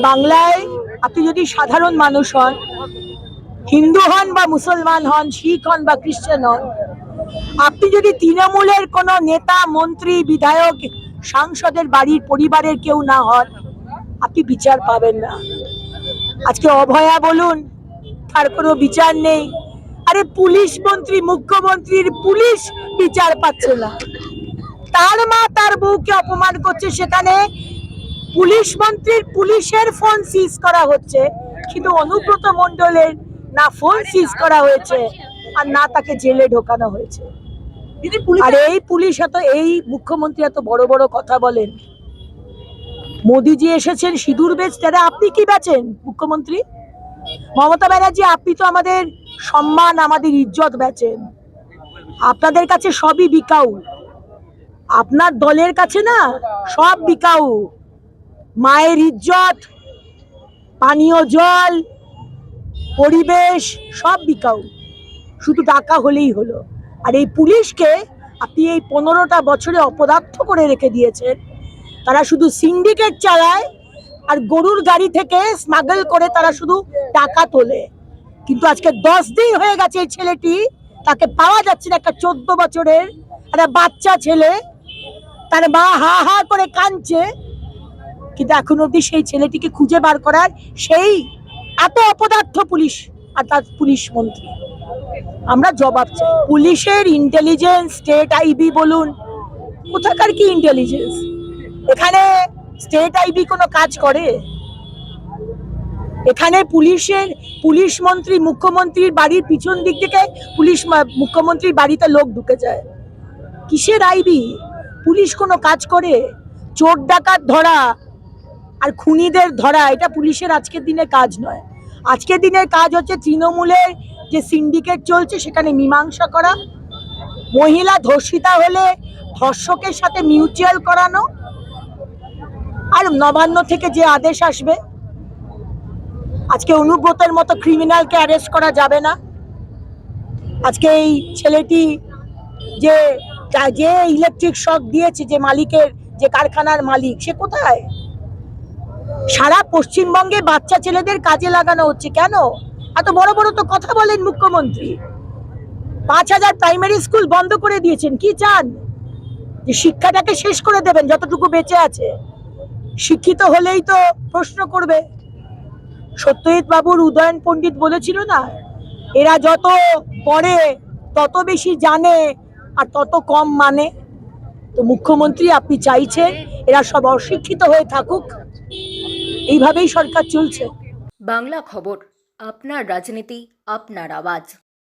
বাংলায় আপনি যদি সাধারণ মানুষ হন, হিন্দু হন বা মুসলমান হন, শিখ হন বা খ্রিস্টান হন, আপনি যদি তৃণমূলের কোনো নেতা, মন্ত্রী, বিধায়ক, সাংসদের বাড়ির পরিবারের কেউ না হন, আপনি বিচার পাবেন না। আজকে অভয়া বলুন, তার কোনো বিচার নেই। আরে পুলিশ মন্ত্রী, মুখ্যমন্ত্রীর পুলিশ বিচার পাচ্ছে না। তার মা তার বউকে অপমান করছে, সেখানে পুলিশ মন্ত্রীর পুলিশের ফোন সিজ করা হচ্ছে, কিন্তু অনুব্রত মণ্ডলের না ফোন সিজ করা হয়েছে আর না তাকে জেলে ঢোকানো হয়েছে। আর এই পুলিশ এই মুখ্যমন্ত্রী এত বড় বড় কথা বলেন। মোদিজি এসেছেন সিঁদুর বেচতে, আপনি কি বেচেন মুখ্যমন্ত্রী? মমতা ব্যানার্জি, আপনি তো আমাদের সম্মান, আমাদের ইজ্জত বেচেন। আপনাদের কাছে সবই বিকাউ, আপনার দলের কাছে না সব বিকাউ। মায়ের ইজ্জত, পানীয় জল, পরিবেশ সব বিকাউ, শুধু টাকা হলেই হলো। আর এই পুলিশকে আপনি এই 15টা বছরে অপদার্থ করে রেখে দিয়েছেন। তারা শুধু সিন্ডিকেট চালায় আর গরুর গাড়ি থেকে স্মাগল করে তারা শুধু টাকা তোলে। কিন্তু আজকে 10 দিন হয়ে গেছে এই ছেলেটি, তাকে পাওয়া যাচ্ছে না। একটা 14 বছরের একটা বাচ্চা ছেলে, তার মা হা হা করে কাঁদছে, কিন্তু এখন অব্দি সেই ছেলেটিকে খুঁজে বার করার সেই এত অপদার্থ পুলিশ আর তার পুলিশ মন্ত্রী। আমরা জবাব চাই। পুলিশের ইন্টেলিজেন্স, স্টেট আইবি বলুন, কোথাকার কি ইন্টেলিজেন্স? এখানে স্টেট আইবি কোনো কাজ করে? এখানে পুলিশ মন্ত্রী, মুখ্যমন্ত্রীর বাড়ির পিছন দিক থেকে মুখ্যমন্ত্রীর বাড়িতে লোক ঢুকে যায়। কিসের আইবি? পুলিশ কোনো কাজ করে? চোর ডাকাত ধরা আর খুনিদের ধরা এটা পুলিশের আজকের দিনে কাজ নয়। আজকের দিনের কাজ হচ্ছে তৃণমূলের যে সিন্ডিকেট চলছে সেখানে মীমাংসা করা, মহিলা ধর্ষিতা হলে ধর্ষকের সাথে মিউচুয়াল করানো, আর নবান্ন থেকে যে আদেশ আসবে, আজকে অনুব্রতের মতো ক্রিমিনালকে অ্যারেস্ট করা যাবে না। আজকে এই ছেলেটি যে ইলেকট্রিক শক দিয়েছে, যে মালিকের, যে কারখানার মালিক, সে কোথায়? সারা পশ্চিমবঙ্গে বাচ্চা ছেলেদের কাজে লাগানো হচ্ছে। কেন? এত বড় বড় তো কথা বলেন মুখ্যমন্ত্রী। 5000 প্রাইমারি স্কুল বন্ধ করে দিয়েছেন। কি চান? যে শিক্ষাটাকে শেষ করে দেবেন যতটুকু বেঁচে আছে? শিক্ষিত হলেই তো প্রশ্ন করবে। সত্যজিৎ বাবুর উদয়ন পণ্ডিত বলেছিল না, এরা যত পড়ে তত বেশি জানে আর তত কম মানে। তো মুখ্যমন্ত্রী, আপনি চাইছেন এরা সব অশিক্ষিত হয়ে থাকুক? এইভাবেই সরকার চলছে। বাংলা খবর, আপনার রাজনীতি, আপনার আওয়াজ।